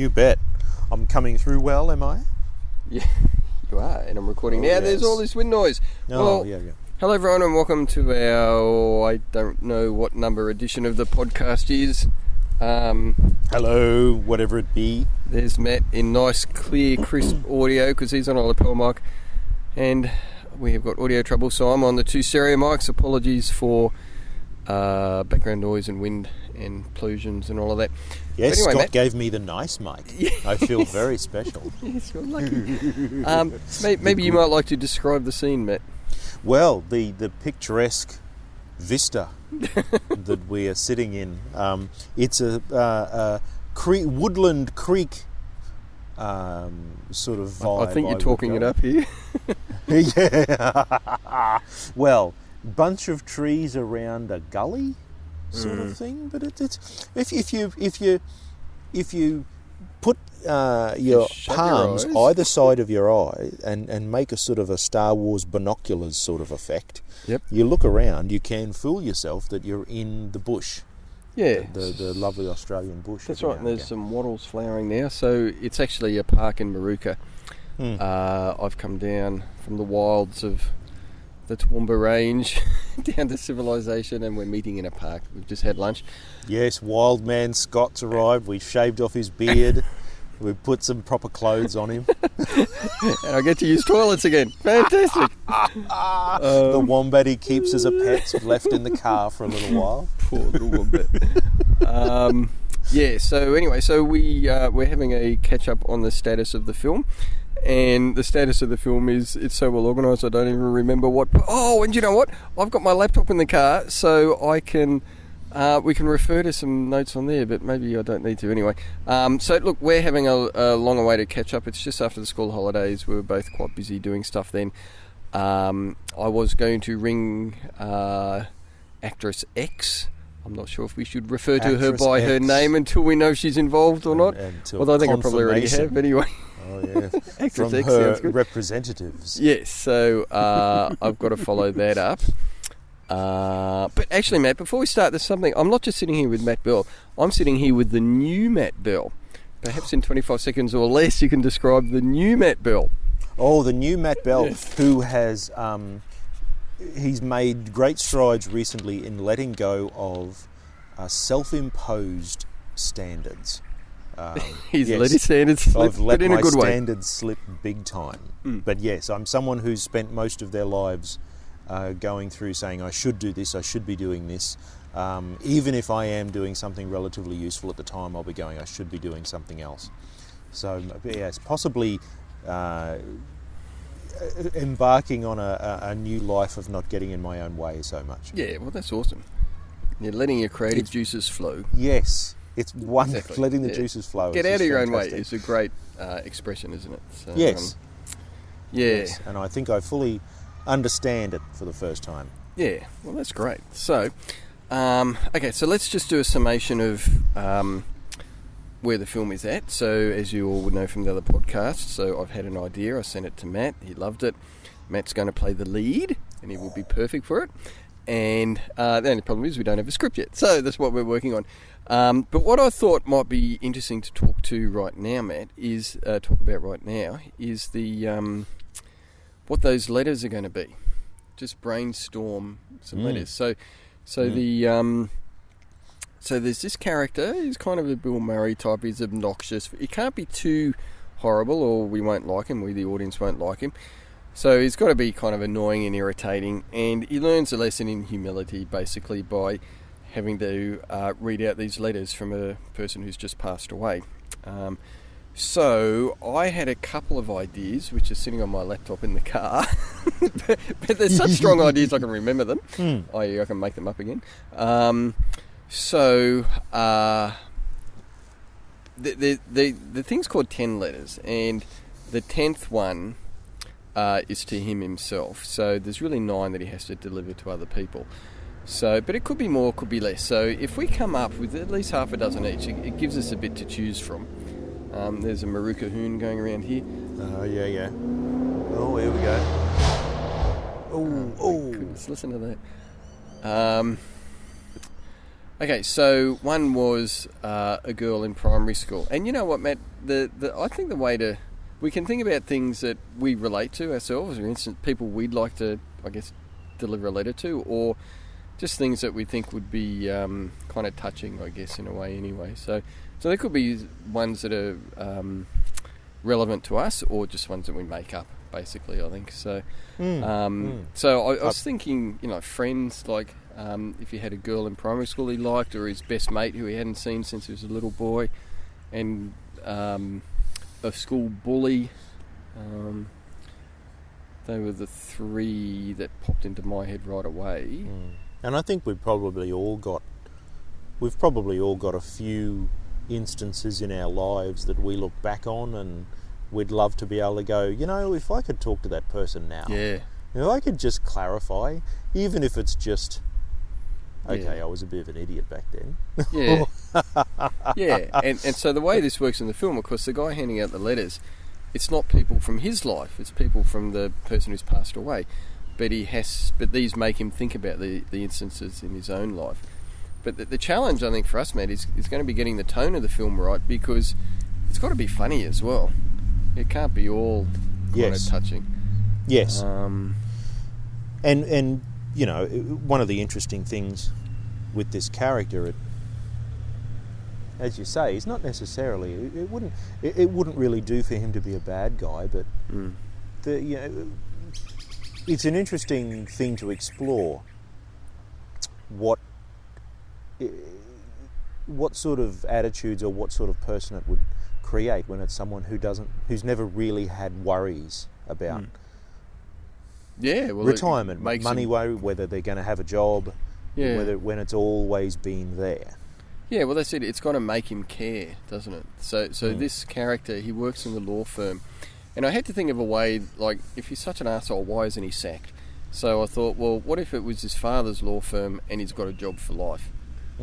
You bet. I'm coming through well, am I? Yeah, you are, and I'm recording now. Yes. There's all this wind noise. Yeah. Hello everyone and welcome to our, I don't know what number edition of the podcast is. Hello, whatever it be. There's Matt in nice, clear, crisp audio because he's on a lapel mic, and we have got audio trouble, so I'm on the two stereo mics. Apologies for background noise and wind and pollutions and all of that. Yes, anyway, Scott Matt, gave me the nice mic. Yes. I feel very special. Yes, you're lucky. Maybe you might like to describe the scene, Matt. Well, the picturesque vista that we are sitting in, it's a woodland creek sort of vibe. I think you're talking it up here. Yeah. Well, bunch of trees around a gully sort of thing, but it's if you put your palms either side of your eye and make a sort of a Star Wars binoculars sort of effect. Yep. You look around, you can fool yourself that you're in the bush. Yeah. The lovely Australian bush. That's right, and there's some wattles flowering now, so it's actually a park in Moorooka. I've come down from the wilds of the Toowoomba Range down to civilization, and we're meeting in a park. We've just had lunch. Yes, wild man Scott's arrived. We shaved off his beard. We've put some proper clothes on him. And I get to use toilets again. Fantastic. The wombat he keeps as a pet's left in the car for a little while. Poor little wombat. Yeah, so anyway, we're having a catch-up on the status of the film. And the status of the film is it's so well organised I don't even remember what... Oh, and you know what? I've got my laptop in the car, so I can... we can refer to some notes on there, but maybe I don't need to anyway. So look, we're having a long way to catch up. It's just after the school holidays. We were both quite busy doing stuff then. I was going to ring actress X. I'm not sure if we should refer to her by her name until we know she's involved or not. Although I think I probably already have anyway. Oh yeah, Actress from X her sounds good. representatives. Yes, so I've got to follow that up. But actually, Matt, before we start, there's something. I'm not just sitting here with Matt Bell. I'm sitting here with the new Matt Bell. Perhaps in 25 seconds or less, you can describe the new Matt Bell. Oh, the new Matt Bell, Yes. who has he's made great strides recently in letting go of self-imposed standards. He's yes, let his standards slip, I've let but in my a good way. standards slip big time. But yes, I'm someone who's spent most of their lives going through saying, I should do this, I should be doing this. Even if I am doing something relatively useful at the time, I'll be going, I should be doing something else. So yes, possibly embarking on a new life of not getting in my own way so much. Yeah, well, that's awesome. You're letting your creative juices flow. Yes, it's wonderful. Exactly. Letting the juices flow. Get is out of your own way fantastic. is a great expression, isn't it? So, Yes. Yeah. Yes, and I think I fully understand it for the first time. Yeah, well, that's great. So, okay, so let's just do a summation of where the film is at. So, as you all would know from the other podcast, so I've had an idea. I sent it to Matt. He loved it. Matt's going to play the lead, and he will be perfect for it. And the only problem is we don't have a script yet. So that's what we're working on. But what I thought might be interesting to talk to right now, Matt, is talk about right now is the what those letters are going to be. Just brainstorm some letters. So the so there's this character. He's kind of a Bill Murray type. He's obnoxious. He can't be too horrible, or we won't like him. We, the audience, won't like him. So he's got to be kind of annoying and irritating, and he learns a lesson in humility basically by having to read out these letters from a person who's just passed away. So I had a couple of ideas which are sitting on my laptop in the car, but they're such strong ideas I can remember them. I can make them up again. The thing's called 10 letters, and the 10th one is to him himself. So there's really 9 that he has to deliver to other people. So, but it could be more, could be less. So if we come up with at least half a dozen each, it gives us a bit to choose from. There's a Moorooka hoon going around here. Oh, yeah. Oh, here we go. Oh. Goodness, listen to that. Okay, so one was a girl in primary school. And you know what, Matt? I think the way we can think about things that we relate to ourselves, for instance, people we'd like to, I guess, deliver a letter to, or just things that we think would be kind of touching, I guess, in a way anyway. So there could be ones that are relevant to us, or just ones that we make up, basically, I think. So so I was thinking, friends, like if he had a girl in primary school he liked, or his best mate who he hadn't seen since he was a little boy, and a school bully. They were the three that popped into my head right away. And I think we've probably all got a few instances in our lives that we look back on and we'd love to be able to go, if I could talk to that person now. Yeah. If I could just clarify, even if it's just, okay, I was a bit of an idiot back then. Yeah. Yeah. And so the way this works in the film, of course, the guy handing out the letters, it's not people from his life, it's people from the person who's passed away. But these make him think about the instances in his own life. But the challenge, I think, for us, Matt, is going to be getting the tone of the film right, because it's got to be funny as well. It can't be all kind of touching. Yes. And one of the interesting things with this character, as you say, he's not necessarily. It wouldn't really do for him to be a bad guy, but it's an interesting thing to explore. What sort of attitudes or what sort of person it would create when it's someone who's never really had worries about retirement, money worry, whether they're going to have a job, when it's always been there. Yeah, well, that's it. It's got to make him care, doesn't it? So this character, he works in the law firm, and I had to think of a way, like, if he's such an arsehole, why isn't he sacked? So I thought, well, what if it was his father's law firm and he's got a job for life?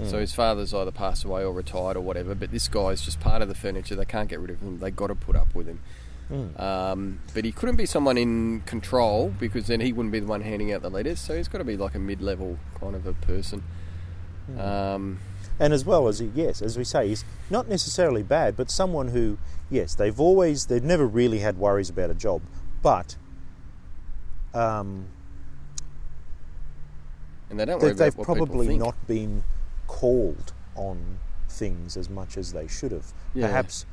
So his father's either passed away or retired or whatever, but this guy's just part of the furniture. They can't get rid of him. They got to put up with him. But he couldn't be someone in control, because then he wouldn't be the one handing out the letters. So he's got to be like a mid-level kind of a person. And as well as as we say, he's not necessarily bad, but someone who, they've never really had worries about a job, but and they don't worry about they've what probably people think. not been called on things as much as they should have. Yeah. Perhaps,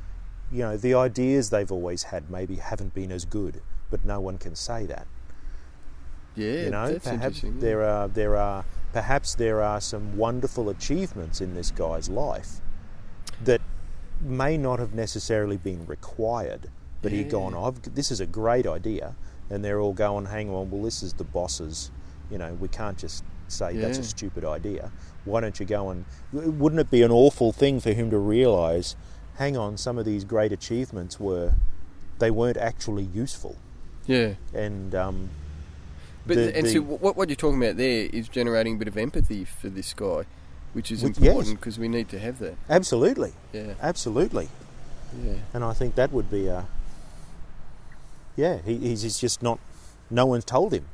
the ideas they've always had maybe haven't been as good, but no one can say that. Yeah, that's perhaps interesting. there are some wonderful achievements in this guy's life that may not have necessarily been required, but he'd gone, this is a great idea, and they're all going, hang on, well, this is the boss's, we can't just say that's a stupid idea. Why don't you go and... Wouldn't it be an awful thing for him to realise, hang on, some of these great achievements they weren't actually useful. Yeah. And... so what you're talking about there is generating a bit of empathy for this guy, which is important, because we need to have that. Absolutely. Yeah. Absolutely. Yeah. And I think that would be a... Yeah, he's just not... No one's told him.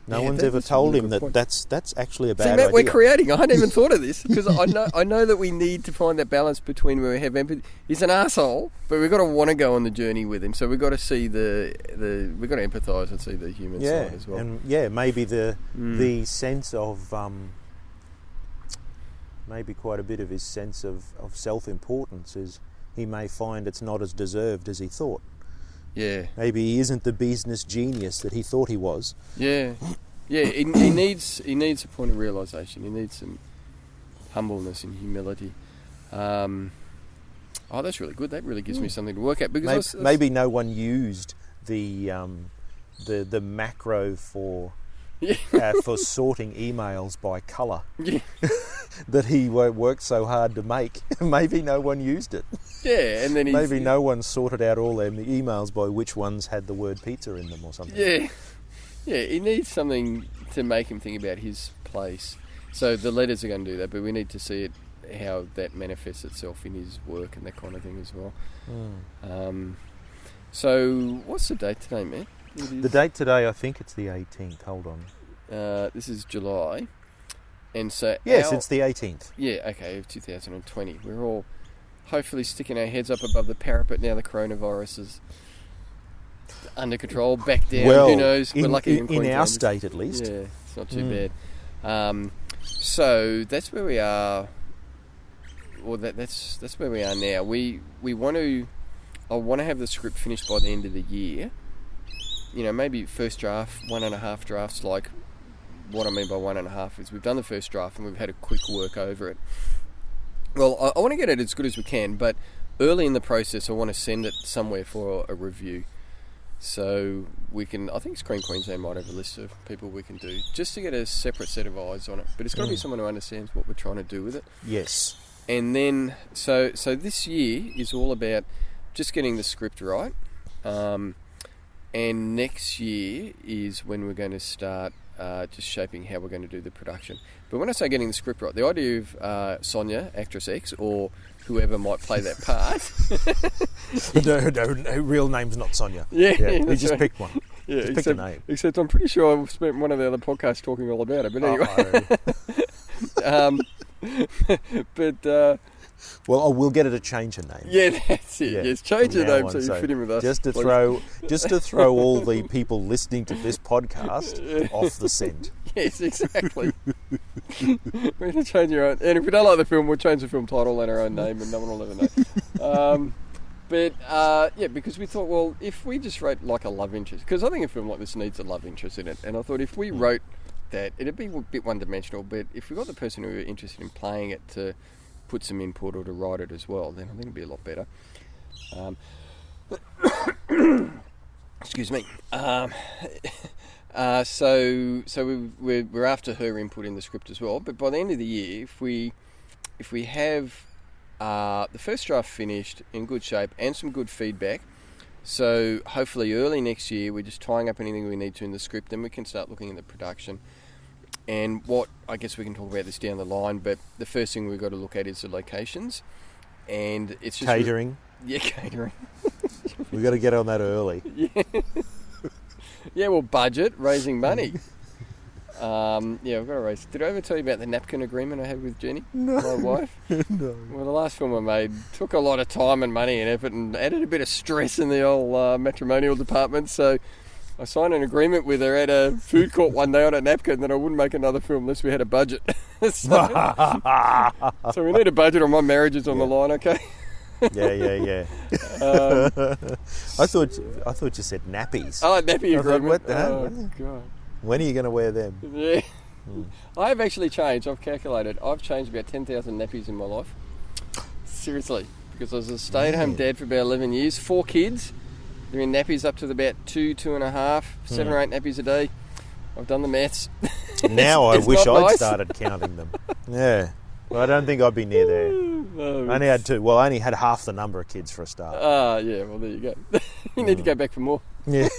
No one's ever told him that's actually a bad idea. See, Matt, we're creating. I hadn't even thought of this, because I know that we need to find that balance between where we have empathy. He's an arsehole, but we've got to want to go on the journey with him. So we've got to see we've got to empathise and see the human side as well. And maybe the sense of maybe quite a bit of his sense of self-importance is he may find it's not as deserved as he thought. Yeah. Maybe he isn't the business genius that he thought he was. Yeah. Yeah, he needs a point of realisation. He needs some humbleness and humility. That's really good. That really gives me something to work at. Because maybe no one used the macro for sorting emails by colour that he worked so hard to make. Maybe no one used it. Yeah, and then maybe no one sorted out all the emails by which ones had the word pizza in them or something. Yeah, he needs something to make him think about his place. So the letters are going to do that, but we need to see how that manifests itself in his work and that kind of thing as well. So what's the date today, Matt? The date today, I think it's the 18th. Hold on. This is July. And so yes, it's the 18th. Yeah, okay, of 2020. We're all hopefully sticking our heads up above the parapet now the coronavirus is under control, back down. Well, who knows? We're lucky in our Queensland. state at least. Yeah, it's not too bad. So that's where we are. Well, that's where we are now. I want to have the script finished by the end of the year. You know, maybe first draft, 1.5 drafts. Like, what I mean by 1.5 is we've done the first draft and we've had a quick work over it. Well, I want to get it as good as we can, but early in the process I want to send it somewhere for a review. So we can, I think Screen Queensland might have a list of people we can do, just to get a separate set of eyes on it. But it's got to be someone who understands what we're trying to do with it. Yes. And then, so this year is all about just getting the script right. And next year is when we're going to start just shaping how we're going to do the production. But when I say getting the script right, the idea of Sonia, actress X, or whoever might play that part. no, real name's not Sonia. Yeah, we just picked one. Yeah, just picked a name. Except I'm pretty sure I've spent one of the other podcasts talking all about it. But anyway. Well, we'll get her to change her name. Yeah, that's it. Yeah, yes, change her name so you fit in with us. Just to throw all the people listening to this podcast off the scent. Yes, exactly. We're going to change your own. And if we don't like the film, we'll change the film title and our own name, and no one will ever know. Yeah, because we thought, well, if we just wrote like a love interest, because I think a film like this needs a love interest in it, and I thought if we wrote that, it'd be a bit one-dimensional, but if we got the person who were interested in playing it to put some input or to write it as well, then I think it'd be a lot better. Excuse me. So we're after her input in the script as well. But by the end of the year, if we have the first draft finished in good shape and some good feedback, so hopefully early next year we're just tying up anything we need to in the script, then we can start looking at the production. And what, I guess we can talk about this down the line, but the first thing we've got to look at is the locations. And it's just... Catering. Catering. We've got to get on that early. Yeah, well, budget, raising money. We've got to raise... Did I ever tell you about the napkin agreement I had with Jenny, my wife? No. Well, the last film I made took a lot of time and money and effort and added a bit of stress in the old matrimonial department, so... I signed an agreement with her at a food court one day on a napkin that I wouldn't make another film unless we had a budget. So we need a budget or my marriage is on the line, okay? Yeah. I thought you said nappies. Oh, nappy agreement. What the hell? Oh, God. When are you going to wear them? Yeah. I have actually changed. I've calculated. I've changed about 10,000 nappies in my life. Seriously. Because I was a stay-at-home dad for about 11 years. 4 kids. They're in nappies up to about 2.5, 7 or 8 nappies a day. I've done the maths. Now I wish I'd nice. started counting them. Yeah. Well, I don't think I'd be near there. No, I only had 2. Well, I only had half the number of kids for a start. Yeah, well, there you go. You need to go back for more. Yeah.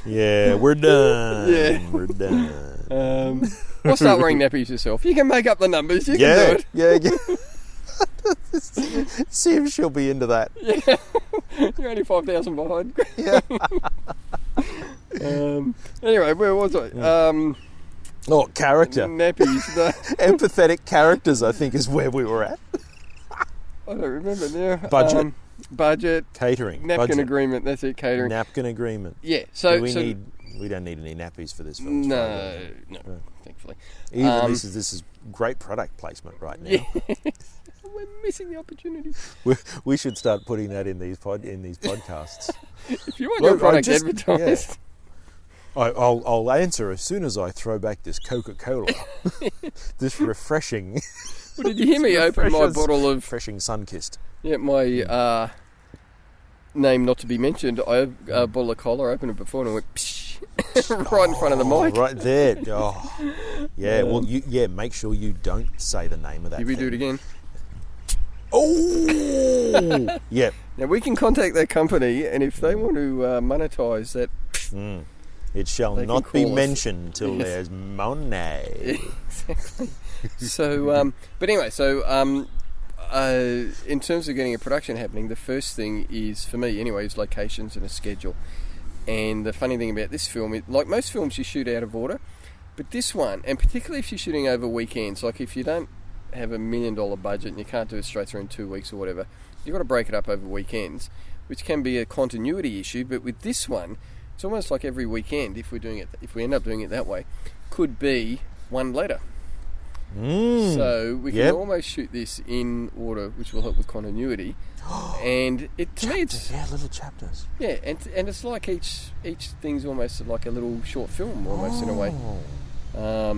Yeah, we're done. Yeah. We're done. Or start wearing nappies yourself. You can make up the numbers. You can do it. Yeah. See if she'll be into that. Yeah. You're only 5,000 behind. Yeah. Anyway, where was I? Character. Nappies. No. Empathetic characters, I think, is where we were at. I don't remember now. Budget. Budget. Catering. Napkin budget. Agreement. That's it. Catering. Napkin agreement. Yeah. So we don't need any nappies for this film. No, thankfully. This is great product placement right now. Yeah. We're missing the opportunity. We should start putting that in these podcasts. If you want your product advertised. Yeah. I'll answer as soon as I throw back this Coca-Cola. This refreshing... Well, did you hear me open my bottle of... Refreshing Sunkist. Yeah, my name not to be mentioned. I have a bottle of cola, I opened it before and I went psh, right in front of the mic. Right there. Oh. Yeah, well, make sure you don't say the name of that Did we do it again? Oh! Yeah. Now, we can contact that company, and if they want to monetise that... It shall not be mentioned till there's money. Yeah, exactly. So, but anyway, in terms of getting a production happening, the first thing is, for me anyway, is locations and a schedule. And the funny thing about this film, like most films, you shoot out of order, but this one, and particularly if you're shooting over weekends, like if you don't have $1 million budget and you can't do it straight through in 2 weeks or whatever, you've got to break it up over weekends, which can be a continuity issue. But with this one, it's almost like every weekend, if we end up doing it that way, could be one letter. So we can almost shoot this in order, which will help with continuity. And it's little chapters. Yeah, and it's like each thing's almost like a little short film, almost in a way. A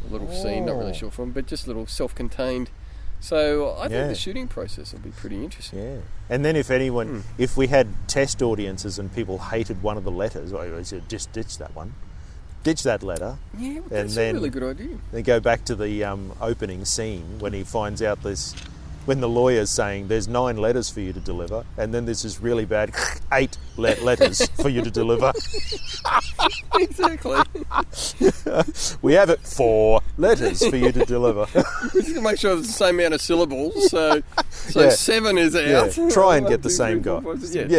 little scene, not really short film, but just a little self-contained. So I think the shooting process will be pretty interesting. Yeah, and then if anyone, if we had test audiences and people hated one of the letters, I said just ditch that one. Ditch that letter. Yeah, that's a really good idea. Then go back to the opening scene when he finds out when the lawyer's saying there's 9 letters for you to deliver, and then there's this really bad 8 letters for you to deliver. Exactly. We have it 4 letters for you to deliver. We just make sure it's the same amount of syllables. So 7 is out. Yeah. Try and get the same guy.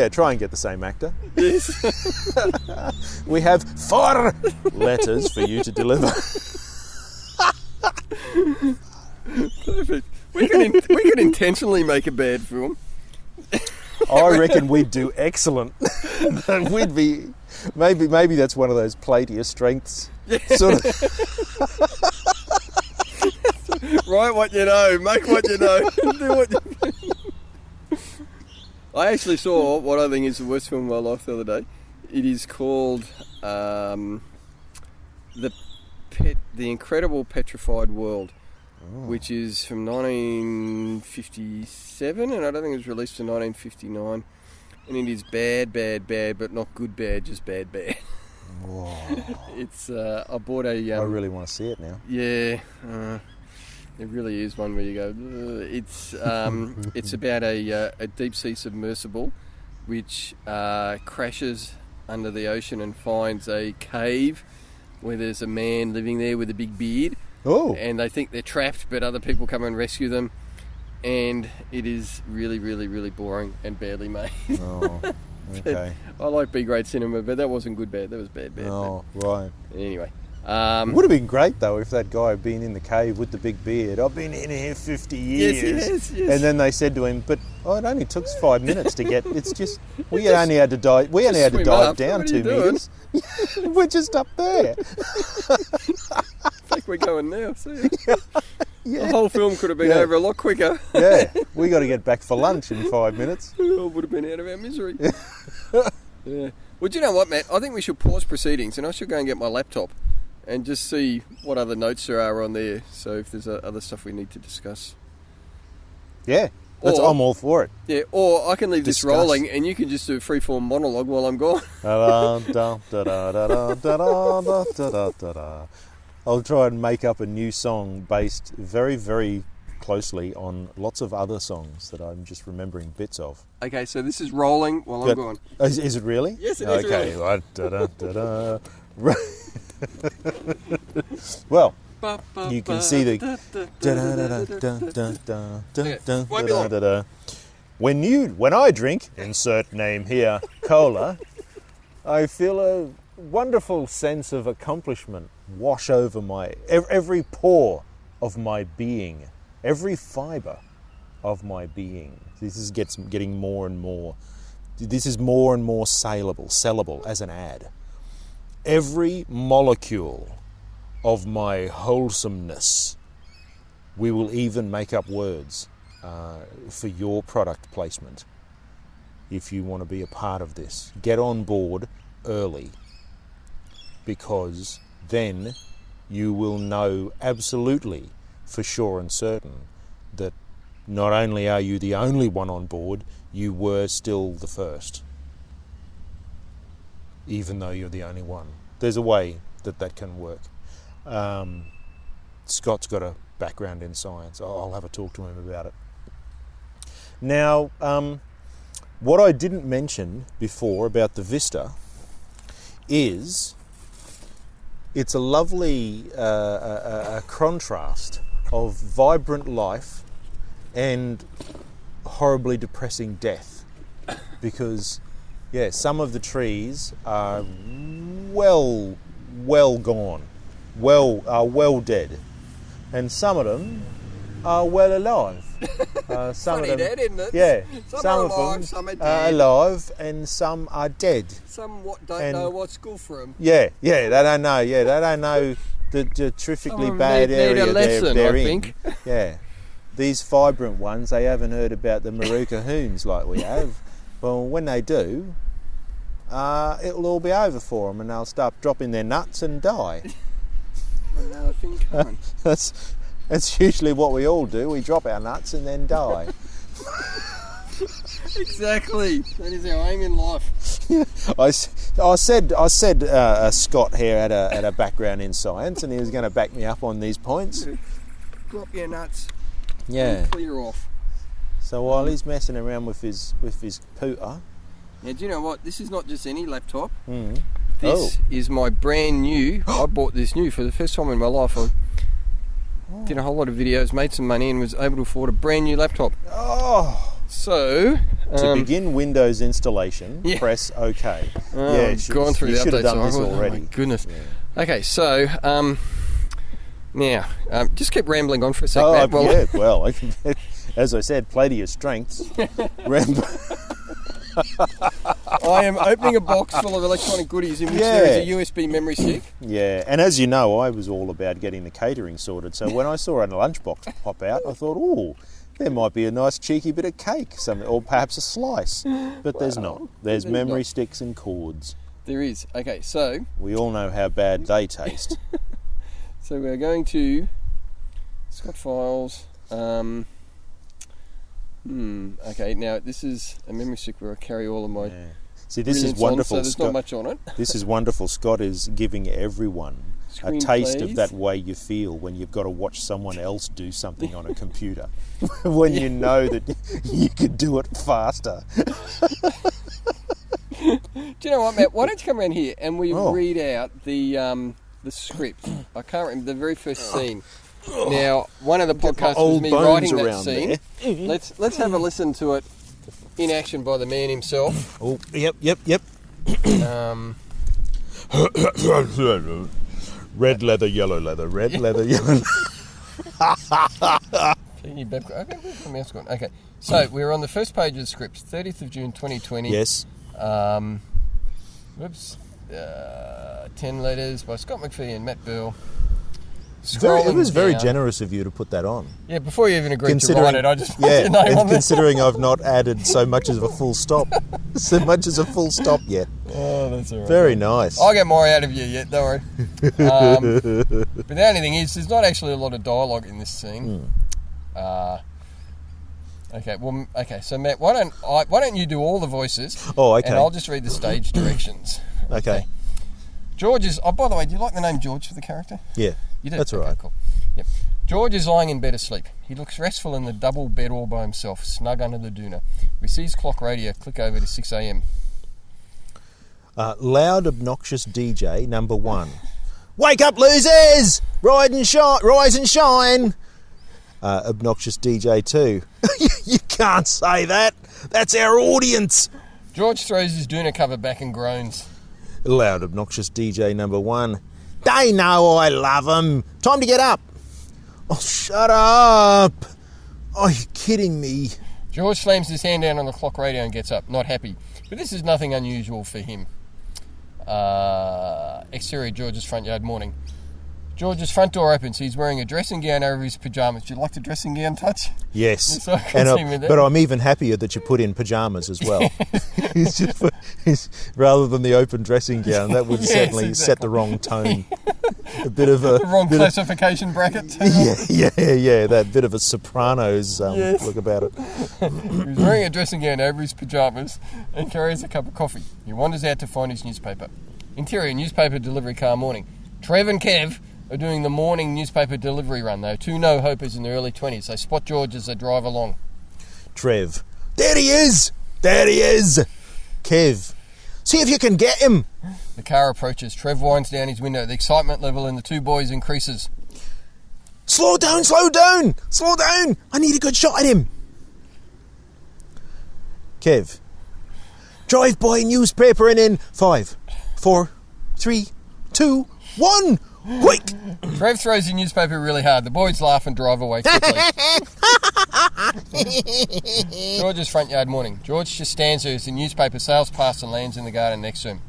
Try and get the same actor. Yes. We have 4 letters for you to deliver. Perfect. We could intentionally make a bad film. I reckon we'd do excellent. We'd be maybe that's one of those play to your strengths. Yeah. Sort of. Write what you know, make what you know, do what you know. I actually saw what I think is the worst film of my life the other day. It is called The Incredible Petrified World. Which is from 1957, and I don't think it was released in 1959. And it is bad, but not good bad, just bad. Whoa. It's I bought a. I really want to see it now. Yeah, it really is one where you go. It's about a deep sea submersible, which crashes under the ocean and finds a cave where there's a man living there with a big beard. Oh. And they think they're trapped, but other people come and rescue them. And it is really, really, really boring and badly made. Oh, okay. I like B-grade cinema, but that wasn't good bad. That was bad. Oh, right. Anyway. Would have been great, though, if that guy had been in the cave with the big beard. I've been in here 50 years. Yes. And then they said to him, but it only took us 5 minits to get... It's just... We only had to dive down 2 meters. We're just up there. I think we're going now, see ya. Yeah. The whole film could have been over a lot quicker. Yeah, we got to get back for lunch in 5 minutes. We all would have been out of our misery. Yeah. Well, do you know what, Matt? I think we should pause proceedings and I should go and get my laptop and just see what other notes there are on there. So if there's other stuff we need to discuss. Yeah, I'm all for it. Yeah, or I can leave this rolling and you can just do a freeform monologue while I'm gone. I'll try and make up a new song based very, very closely on lots of other songs that I'm just remembering bits of. Okay, so this is rolling while I'm gone. Is it really? Yes, it is. Okay. Well, you can see the... When I drink, insert name here, cola, I feel a wonderful sense of accomplishment wash over every pore of my being, every fibre of my being. This is getting more and more. This is more and more sellable as an ad. Every molecule of my wholesomeness. We will even make up words for your product placement. If you want to be a part of this, get on board early, because then you will know absolutely for sure and certain that not only are you the only one on board, you were still the first, even though you're the only one. There's a way that can work. Scott's got a background in science. I'll have a talk to him about it. Now, what I didn't mention before about the Vista is it's a lovely a contrast of vibrant life and horribly depressing death, because some of the trees are well gone, well dead, and some of them are well alive. Some Funny of them, that, isn't it? yeah, Some are of alive, them some are are dead. alive, and some are dead. Some don't know what's good for them. Yeah, they don't know. Yeah, they don't know the terrifically bad need area a lesson, they're I in. think. Yeah, these vibrant ones, they haven't heard about the Moorooka hoons like we have. Well, when they do, it'll all be over for them, and they'll start dropping their nuts and die. Another thing coming. That's usually what we all do. We drop our nuts and then die. Exactly. That is our aim in life. I said Scott here had a background in science, and he was going to back me up on these points. Drop your nuts. Yeah. And clear off. So while he's messing around with his pooter. Now, do you know what? This is not just any laptop. Mm. This is my brand new. I bought this new for the first time in my life. I did a whole lot of videos, made some money, and was able to afford a brand new laptop. Oh. So To begin Windows installation, press OK. Gone through the should have updates done this already. already. Oh my goodness. Yeah. Okay, so now just keep rambling on for a second. Well, as I said, play to your strengths. I am opening a box full of electronic goodies in which there is a USB memory stick. Yeah, and as you know, I was all about getting the catering sorted. So when I saw a lunchbox pop out, I thought, oh, there might be a nice cheeky bit of cake, or perhaps a slice. But there's not. There's memory sticks and cords. There is. Okay, so we all know how bad they taste. So we're going to Scott Files. Okay, now this is a memory stick where I carry all of my. Yeah. See, this is wonderful. So there's not much on it. This is wonderful. Scott is giving everyone a taste of that way you feel when you've got to watch someone else do something on a computer. When you know that you could do it faster. Do you know what, Matt? Why don't you come around here and we read out the script? I can't remember the very first scene. Now, one of the podcasts was me writing that scene. Let's have a listen to it in action by the man himself. Oh, yep. Red leather, yellow leather. Red leather, yellow leather. Okay, so we're on the first page of the script, 30th of June 2020. Yes. 10 letters by Scott McPhee and Matt Burl. It was very generous of you to put that on. Yeah, before you even agreed to write it, I just put your name on there. Considering I've not added so much as a full stop. Yet. Oh, that's all right. Very nice. I'll get more out of you yet, don't worry. But the only thing is, there's not actually a lot of dialogue in this scene. Okay, so Matt, why don't you do all the voices? Oh, okay. And I'll just read the stage directions. Okay. George is... Oh, by the way, do you like the name George for the character? Yeah. You do? That's all right. Cool. Yep. George is lying in bed asleep. He looks restful in the double bed all by himself, snug under the doona. We see his clock radio click over to 6 a.m. Loud, obnoxious DJ number 1. Wake up, losers! Rise and shine! Obnoxious DJ 2. You can't say that. That's our audience. George throws his doona cover back and groans. Loud, obnoxious DJ number 1. They know I love them. Time to get up. Oh, shut up. Are you kidding me? George slams his hand down on the clock radio and gets up, not happy. But this is nothing unusual for him. Exterior George's front yard, morning. George's front door opens. He's wearing a dressing gown over his pyjamas. Do you like the dressing gown touch? Yes. But I'm even happier that you put in pyjamas as well. Rather than the open dressing gown, that would certainly set the wrong tone. A bit of a... wrong classification bracket. Yeah, that bit of a Sopranos look about it. He's wearing a dressing gown over his pyjamas and carries a cup of coffee. He wanders out to find his newspaper. Interior newspaper delivery car, morning. Trev and Kev are doing the morning newspaper delivery run, though. 2 no-hopers in their early 20s. They spot George as they drive along. Trev. There he is! Kev. See if you can get him. The car approaches. Trev winds down his window. The excitement level in the 2 boys increases. Slow down! I need a good shot at him. Kev. Drive by newspaper and in 5, 4, 3, 2, 1. Quick! Trev throws the newspaper really hard. The boys laugh and drive away quickly. George's front yard morning. George just stands there as the newspaper sails past and lands in the garden next to him.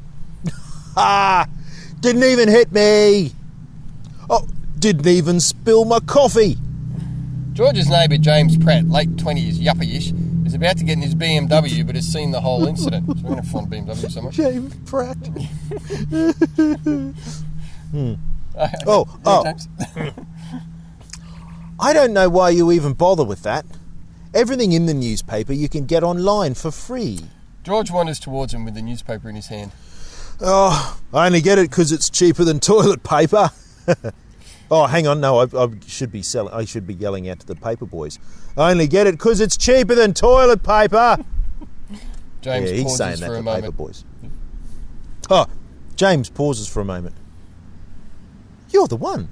Didn't even hit me. Oh, didn't even spill my coffee. George's neighbour, James Pratt, late 20s, yuppie-ish, is about to get in his BMW but has seen the whole incident. So we're going to find BMW somewhere. James Pratt. Okay. Oh. James. I don't know why you even bother with that. Everything in the newspaper you can get online for free. George wanders towards him with the newspaper in his hand. Oh, I only get it because it's cheaper than toilet paper. Oh, hang on, no, I should be yelling out to the paper boys. I only get it because it's cheaper than toilet paper. James he's pauses saying for that a to moment. paper boys. Oh, James pauses for a moment. You're the one.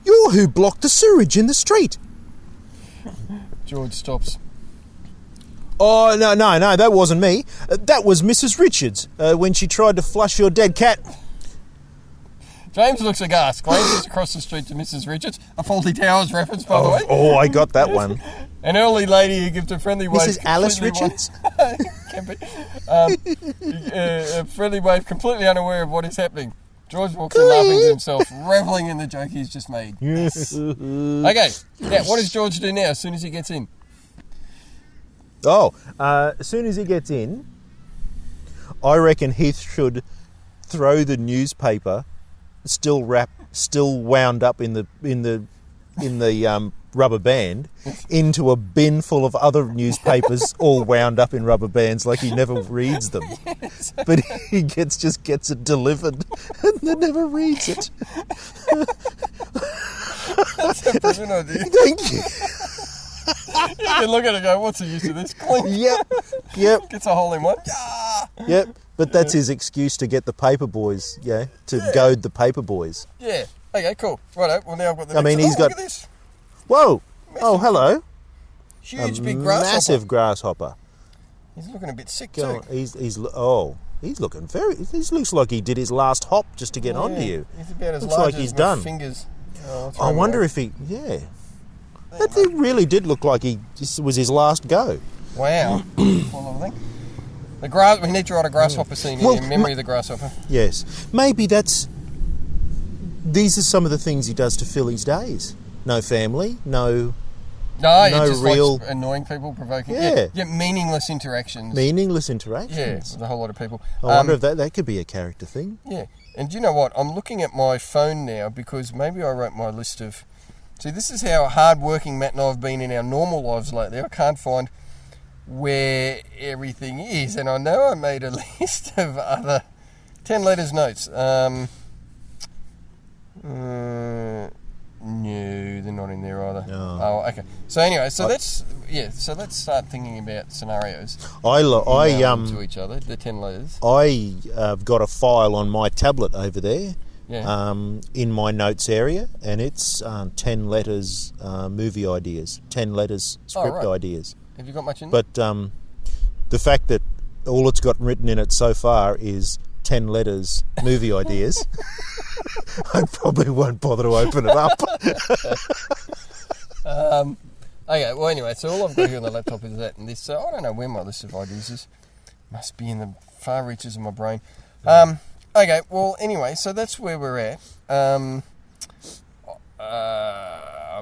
You're who blocked the sewage in the street. George stops. Oh, no, that wasn't me. That was Mrs. Richards when she tried to flush your dead cat. James looks aghast, glances across the street to Mrs. Richards, a Faulty Towers reference, by the way. Oh, I got that one. An elderly lady who gives a friendly wave. Mrs. Alice Richards? Can be. A friendly wave, completely unaware of what is happening. George walks in laughing to himself, revelling in the joke he's just made. Yes. Okay, now what does George do now as soon as he gets in? Oh, as soon as he gets in, I reckon he should throw the newspaper, still wound up in the rubber band, into a bin full of other newspapers, all wound up in rubber bands, like he never reads them. Yes. But he just gets it delivered and then never reads it. That's a brilliant idea. Thank you. You can look at it and go, what's the use of this? Clink. Yep. Gets a hole in one. Yeah. Yep. But that's his excuse to get the paper boys, to goad the paper boys. Yeah. Okay, cool. Righto. Well, now I've got the I mean, next he's look got- at this. Whoa. Oh, hello. Huge, A big grasshopper. massive grasshopper. He's looking a bit sick Go too. on, he's looking very. He looks like he did his last hop just to get onto you. He's about as Looks large like as he's my done. fingers. I wonder if he. Yeah. But he really did look like this was his last go. Wow. Full of thing. We need to write a grasshopper scene Well, in memory of the grasshopper. Yes. Maybe these are some of the things he does to fill his days. No family, no No, no it just real- likes annoying people, provoking. Yeah. Yeah, meaningless interactions. meaningless Yeah, interactions. with a whole lot of people. I wonder if that could be a character thing. Yeah, and do you know what? I'm looking at my phone now because maybe I wrote my list of... See, this is how hard-working Matt and I have been in our normal lives lately. I can't find where everything is, and I know I made a list of other 10 letters notes. No, they're not in there either. No. Oh, okay. So anyway, so let's start thinking about scenarios to each other. The 10 letters. I've got a file on my tablet over there. Yeah. In my notes area, and it's 10 letters movie ideas, 10 letters script right. ideas. Have you got much in there? But the fact that all it's got written in it so far is 10 letters movie ideas, I probably won't bother to open it up. Okay, well anyway, so all I've got here on the laptop is that and this. So I don't know where my list of ideas is. Must be in the far reaches of my brain. Okay, well anyway, so that's where we're at. I'm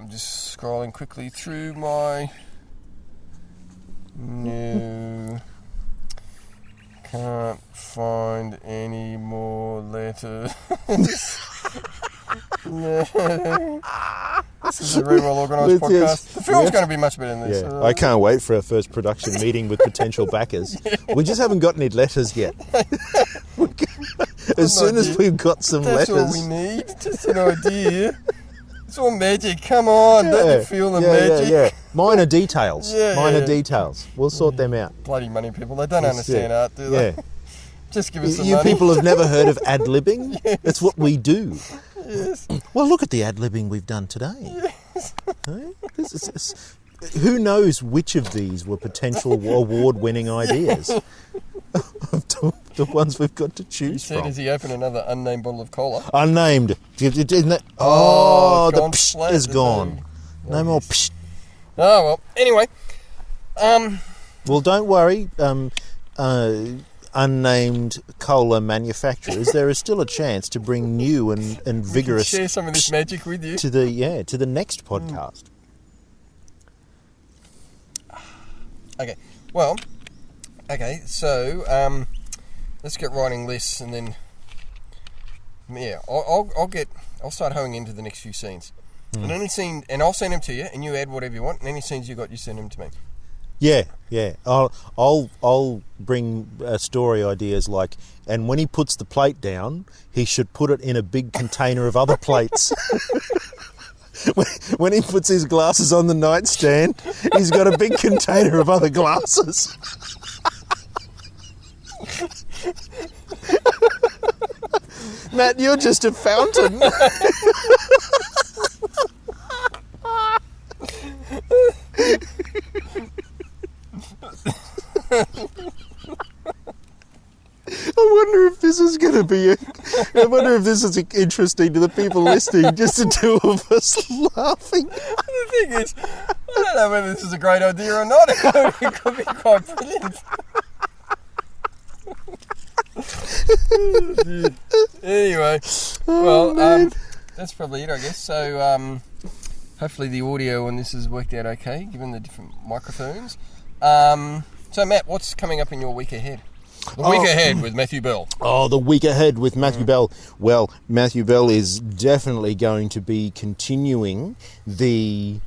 just scrolling quickly through my... No... Can't find any more letters. No. This is a very well organised It is. podcast. The film's going to be much better than this. Yeah, I can't wait for our first production meeting with potential backers. We just haven't got any letters yet. As soon as we've got some That's letters. all we need. Just an idea. It's all magic. Come on, don't you feel the magic? Yeah. Minor details. Yeah, Minor yeah. details. We'll sort them out. Bloody money people. They don't Yes, understand yeah. art, do they? Yeah. Just give us some You money. people have never heard of ad-libbing? Yes. That's what we do. Yes. Well, look at the ad-libbing we've done today. Hey? Who knows which of these were potential award-winning ideas? the ones we've got to choose You said, from. as he opened another unnamed bottle of cola. Unnamed. Isn't that? Oh, the gone psh flat, is isn't gone. it? No more psh. Oh, well. Anyway. Well, don't worry, unnamed cola manufacturers. There is still a chance to bring new and vigorous. Share some of this magic with you to the next podcast. Okay. Well. Okay. So let's get writing lists, and then I'll start honing into the next few scenes. And any scene, and I'll send them to you, and you add whatever you want. And any scenes you got, you send them to me. Yeah. I'll bring story ideas like, and when he puts the plate down, he should put it in a big container of other plates. When he puts his glasses on the nightstand, he's got a big container of other glasses. Matt, you're just a fountain. I wonder if this is going to be I wonder if this is interesting to the people listening, just the two of us laughing. The thing is, I don't know whether this is a great idea or not. It could be quite brilliant. Anyway, well, that's probably it, I guess. So, hopefully the audio on this has worked out okay, given the different microphones. So, Matt, what's coming up in your week ahead? The week ahead with Matthew Bell. Oh, the week ahead with Matthew Bell. Well, Matthew Bell is definitely going to be continuing the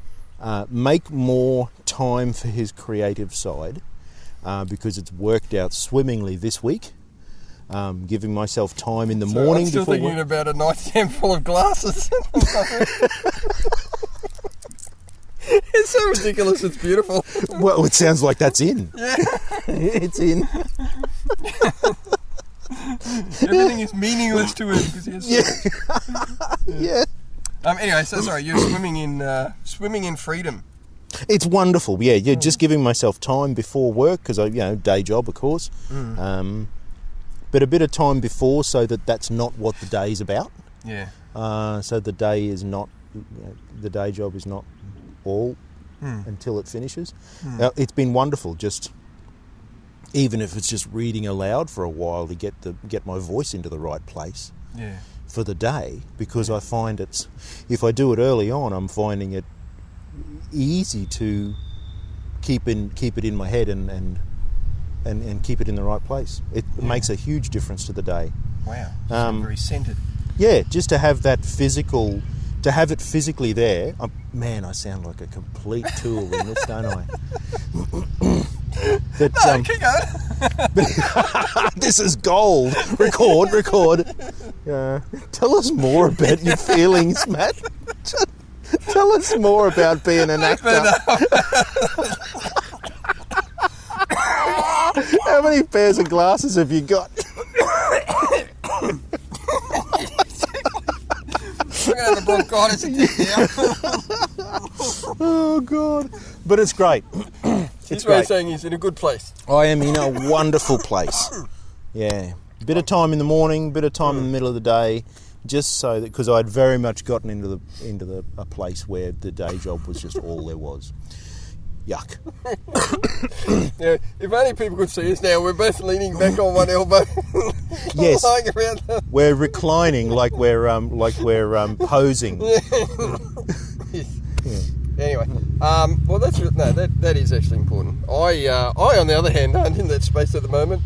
make more time for his creative side because it's worked out swimmingly this week. Giving myself time in the morning. I'm still before thinking about a nightstand full of glasses. It's so ridiculous, it's beautiful. Well, it sounds like that's in. Yeah. It's in. Everything is meaningless to him because he has Yeah. Anyway, so sorry, you're swimming in freedom. It's wonderful. Yeah, you're just giving myself time before work because day job, of course. But a bit of time before so that that's not what the day's about. Yeah. So the day is not, the day job is not all until it finishes. It's been wonderful, just even if it's just reading aloud for a while to get my voice into the right place for the day, because I find if I do it early on, I'm finding it easy to keep it in my head and keep it in the right place. It makes a huge difference to the day. Wow. Very centered. Yeah, just to have that physical, to have it physically there. Man, I sound like a complete tool in this, don't I? But, keep going. this is gold. Record. Tell us more about your feelings, Matt. Tell us more about being an actor. How many pairs of glasses have you got? I'm going to have a bronchitis attack now. Oh, God. But it's great. It's great saying he's in a good place. I am in a wonderful place. Yeah. Bit of time in the morning, bit of time in the middle of the day, just so that, because I'd very much gotten into a place where the day job was just all there was. Yuck. Yeah, if only people could see us now. We're both leaning back on one elbow. Yes, lying around we're reclining like we're posing. Yeah. Anyway, well, that is actually important. I on the other hand, aren't in that space at the moment.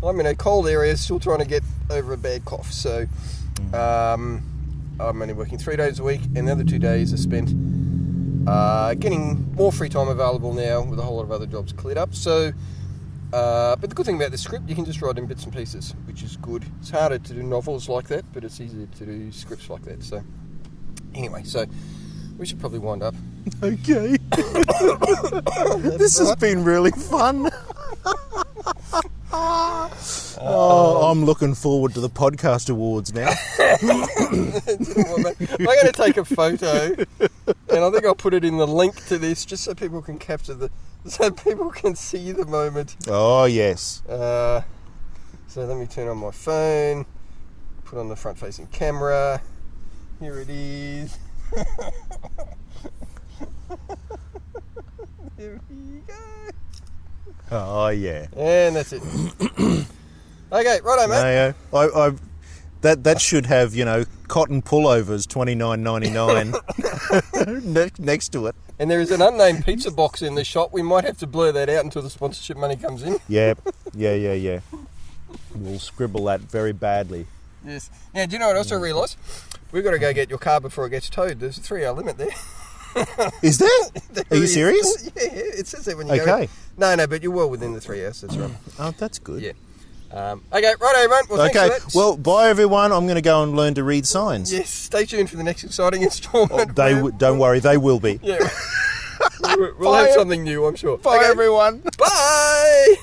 I'm in a cold area, still trying to get over a bad cough. So, I'm only working 3 days a week, and the other 2 days are spent getting more free time available now with a whole lot of other jobs cleared up. So, but the good thing about this script, you can just write in bits and pieces, which is good. It's harder to do novels like that, but it's easier to do scripts like that. So, anyway, we should probably wind up. Okay. This has been really fun. I'm looking forward to the podcast awards now. I'm going to take a photo, and I think I'll put it in the link to this, just so people can capture so people can see the moment. Oh yes. So let me turn on my phone, put on the front-facing camera. Here it is. There you go. Oh, yeah. And that's it. Okay, righto, mate. I that should have, cotton pullovers, $29.99 next to it. And there is an unnamed pizza box in the shop. We might have to blur that out until the sponsorship money comes in. Yeah. We'll scribble that very badly. Yes. Now, do you know what else I realised? We've got to go get your car before it gets towed. There's a 3-hour limit there. Is there? Are you serious? Yeah, it says that when you go. Okay. No, but you're well within the 3 hours. That's right. Oh, that's good. Yeah. Okay, righto, everyone. Well, thanks for that. Well, bye, everyone. I'm going to go and learn to read signs. Yes, stay tuned for the next exciting instalment. Don't worry, they will be. Yeah. We'll have something new, I'm sure. Bye, everyone. Bye.